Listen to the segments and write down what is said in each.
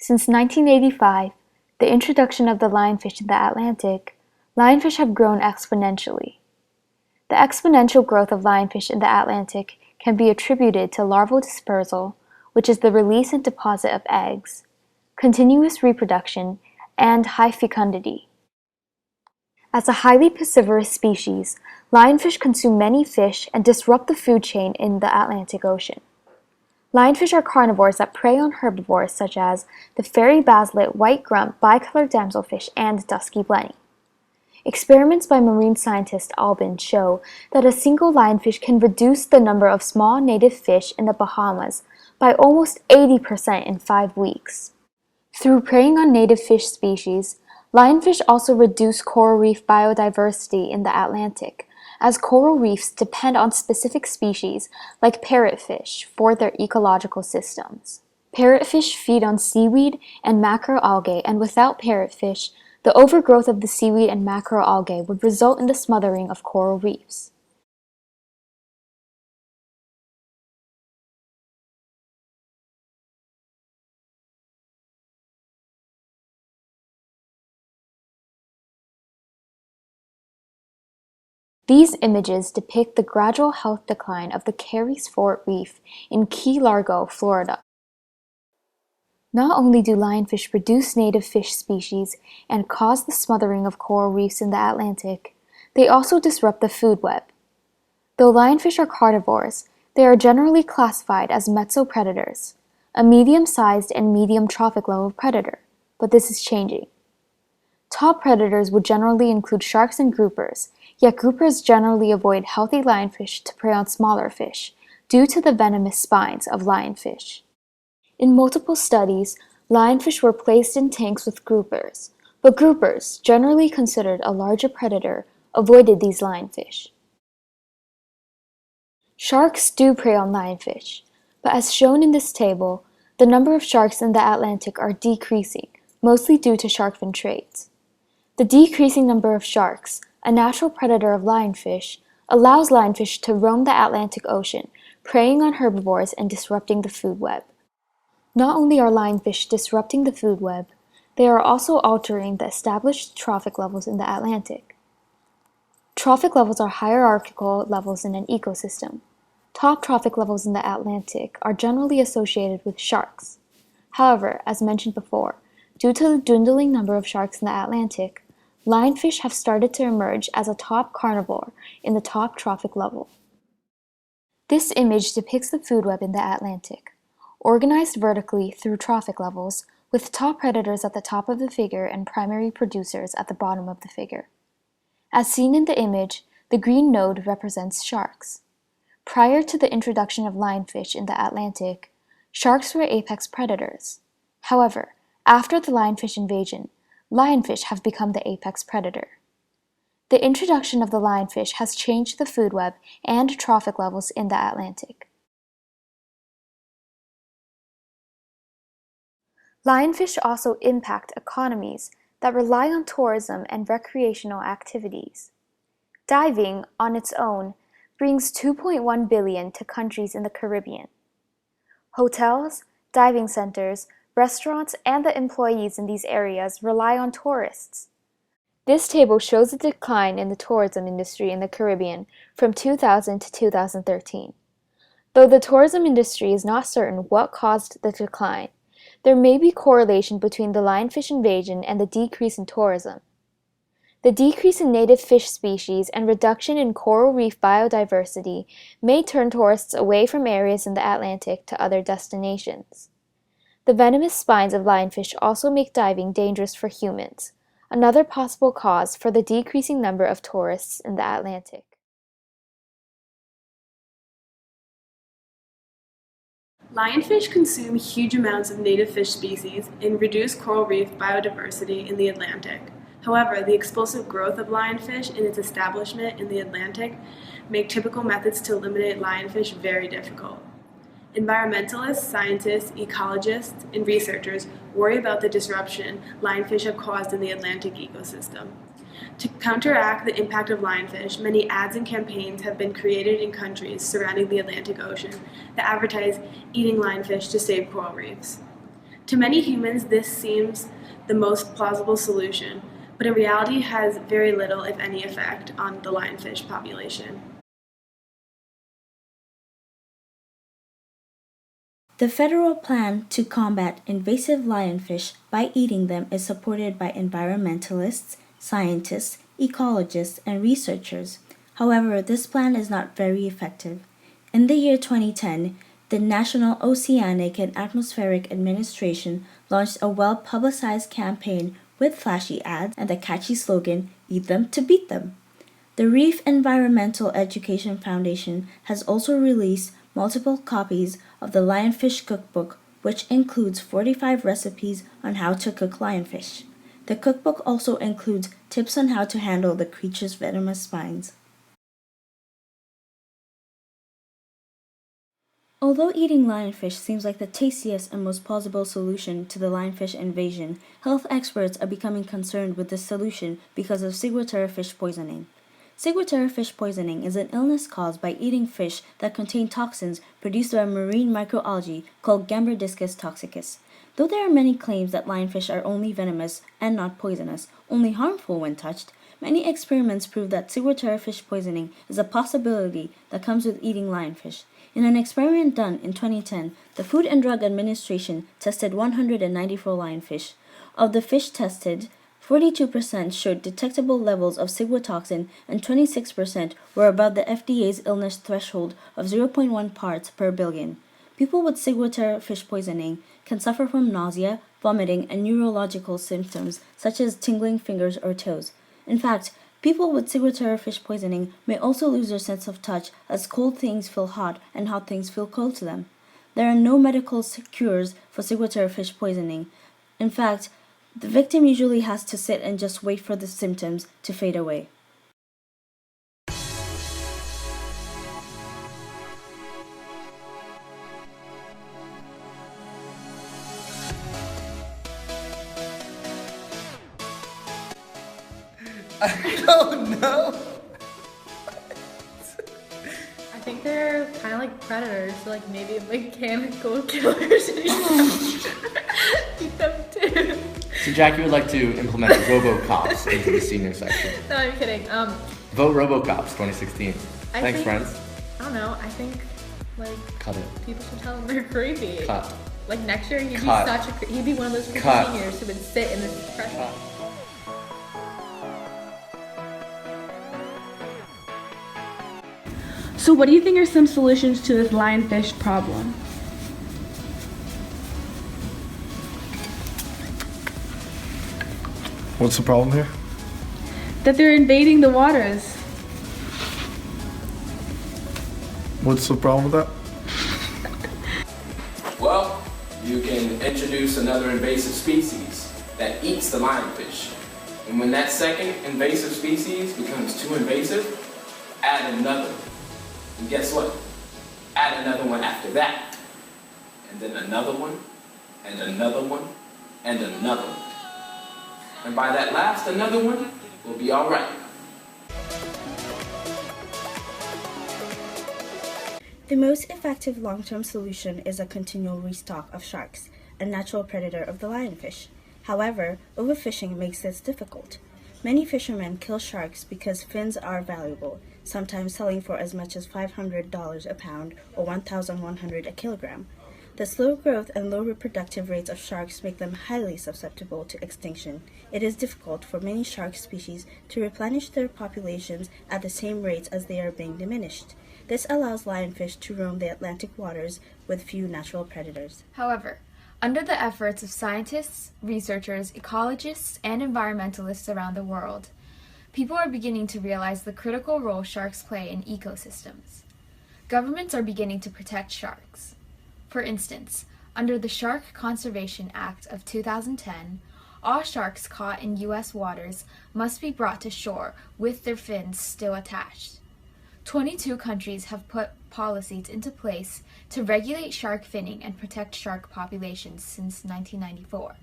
Since 1985, the introduction of the lionfish in the Atlantic, lionfish have grown exponentially. The exponential growth of lionfish in the Atlantic can be attributed to larval dispersal, which is the release and deposit of eggs, continuous reproduction, and high fecundity. As a highly piscivorous species, lionfish consume many fish and disrupt the food chain in the Atlantic Ocean. Lionfish are carnivores that prey on herbivores such as the fairy baslet, white grump, bicolored damselfish, and dusky blenny. Experiments by marine scientist Albin show that a single lionfish can reduce the number of small native fish in the Bahamas by almost 80% in 5 weeks. Through preying on native fish species, lionfish also reduce coral reef biodiversity in the Atlantic, as coral reefs depend on specific species like parrotfish for their ecological systems. Parrotfish feed on seaweed and macroalgae, and without parrotfish, the overgrowth of the seaweed and macroalgae would result in the smothering of coral reefs. These images depict the gradual health decline of the Carey's Fort Reef in Key Largo, Florida. Not only do lionfish reduce native fish species and cause the smothering of coral reefs in the Atlantic, they also disrupt the food web. Though lionfish are carnivores, they are generally classified as mesopredators, a medium-sized and medium trophic level predator, but this is changing. Top predators would generally include sharks and groupers, yet groupers generally avoid healthy lionfish to prey on smaller fish due to the venomous spines of lionfish. In multiple studies, lionfish were placed in tanks with groupers, but groupers, generally considered a larger predator, avoided these lionfish. Sharks do prey on lionfish, but as shown in this table, the number of sharks in the Atlantic are decreasing, mostly due to shark fin trades. The decreasing number of sharks, a natural predator of lionfish, allows lionfish to roam the Atlantic Ocean, preying on herbivores and disrupting the food web. Not only are lionfish disrupting the food web, they are also altering the established trophic levels in the Atlantic. Trophic levels are hierarchical levels in an ecosystem. Top trophic levels in the Atlantic are generally associated with sharks. However, as mentioned before, due to the dwindling number of sharks in the Atlantic, lionfish have started to emerge as a top carnivore in the top trophic level. This image depicts the food web in the Atlantic, organized vertically through trophic levels, with top predators at the top of the figure and primary producers at the bottom of the figure. As seen in the image, the green node represents sharks. Prior to the introduction of lionfish in the Atlantic, sharks were apex predators. However, after the lionfish invasion, lionfish have become the apex predator. The introduction of the lionfish has changed the food web and trophic levels in the Atlantic. Lionfish also impact economies that rely on tourism and recreational activities. Diving, on its own, brings $2.1 billion to countries in the Caribbean. Hotels, diving centers, restaurants, and the employees in these areas rely on tourists. This table shows the decline in the tourism industry in the Caribbean from 2000 to 2013. Though the tourism industry is not certain what caused the decline, there may be correlation between the lionfish invasion and the decrease in tourism. The decrease in native fish species and reduction in coral reef biodiversity may turn tourists away from areas in the Atlantic to other destinations. The venomous spines of lionfish also make diving dangerous for humans, another possible cause for the decreasing number of tourists in the Atlantic. Lionfish consume huge amounts of native fish species and reduce coral reef biodiversity in the Atlantic. However, the explosive growth of lionfish and its establishment in the Atlantic make typical methods to eliminate lionfish very difficult. Environmentalists, scientists, ecologists, and researchers worry about the disruption lionfish have caused in the Atlantic ecosystem. To counteract the impact of lionfish, many ads and campaigns have been created in countries surrounding the Atlantic Ocean that advertise eating lionfish to save coral reefs. To many humans, this seems the most plausible solution, but in reality has very little, if any, effect on the lionfish population. The federal plan to combat invasive lionfish by eating them is supported by environmentalists, scientists, ecologists, and researchers. However, this plan is not very effective. In the year 2010, the National Oceanic and Atmospheric Administration launched a well-publicized campaign with flashy ads and the catchy slogan, "Eat them to beat them." The Reef Environmental Education Foundation has also released multiple copies of the Lionfish Cookbook, which includes 45 recipes on how to cook lionfish. The cookbook also includes tips on how to handle the creature's venomous spines. Although eating lionfish seems like the tastiest and most plausible solution to the lionfish invasion, health experts are becoming concerned with this solution because of ciguatera fish poisoning. Ciguatera fish poisoning is an illness caused by eating fish that contain toxins produced by marine microalgae called Gamberdiscus toxicus. Though there are many claims that lionfish are only venomous and not poisonous, only harmful when touched, many experiments prove that ciguatera fish poisoning is a possibility that comes with eating lionfish. In an experiment done in 2010, the Food and Drug Administration tested 194 lionfish. Of the fish tested, 42% showed detectable levels of ciguatoxin and 26% were above the FDA's illness threshold of 0.1 parts per billion. People with ciguatera fish poisoning can suffer from nausea, vomiting, and neurological symptoms such as tingling fingers or toes. In fact, people with ciguatera fish poisoning may also lose their sense of touch as cold things feel hot and hot things feel cold to them. There are no medical cures for ciguatera fish poisoning. In fact, the victim usually has to sit and just wait for the symptoms to fade away. I don't know. I think they're kind of like predators, so like maybe mechanical killers. Eat them too. So Jackie would like to implement RoboCops into the senior section. No, I'm kidding. Vote RoboCops 2016. Thanks, friends. I don't know. I think like Cut it. people should tell them they're creepy. Cut. Like next year he'd Cut. be he'd be one of those creepy Cut. seniors who would sit in this depression. Cut. So what do you think are some solutions to this lionfish problem? What's the problem here? That they're invading the waters. What's the problem with that? Well, you can introduce another invasive species that eats the lionfish. And when that second invasive species becomes too invasive, add another. And guess what? Add another one after that. And then another one, and another one, and another one. And by that last another one, we'll be all right. The most effective long-term solution is a continual restock of sharks, a natural predator of the lionfish. However, overfishing makes this difficult. Many fishermen kill sharks because fins are valuable, sometimes selling for as much as $500 a pound or $1,100 a kilogram. The slow growth and low reproductive rates of sharks make them highly susceptible to extinction. It is difficult for many shark species to replenish their populations at the same rates as they are being diminished. This allows lionfish to roam the Atlantic waters with few natural predators. However, under the efforts of scientists, researchers, ecologists, and environmentalists around the world, people are beginning to realize the critical role sharks play in ecosystems. Governments are beginning to protect sharks. For instance, under the Shark Conservation Act of 2010, all sharks caught in U.S. waters must be brought to shore with their fins still attached. 22 countries have put policies into place to regulate shark finning and protect shark populations since 1994.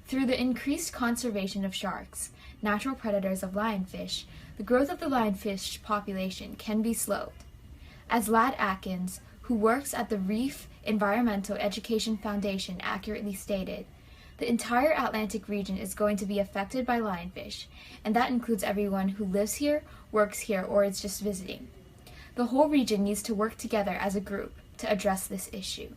Through the increased conservation of sharks, natural predators of lionfish, the growth of the lionfish population can be slowed. As Ladd Atkins, who works at the Reef Environmental Education Foundation, accurately stated, "The entire Atlantic region is going to be affected by lionfish, and that includes everyone who lives here, works here, or is just visiting. The whole region needs to work together as a group to address this issue."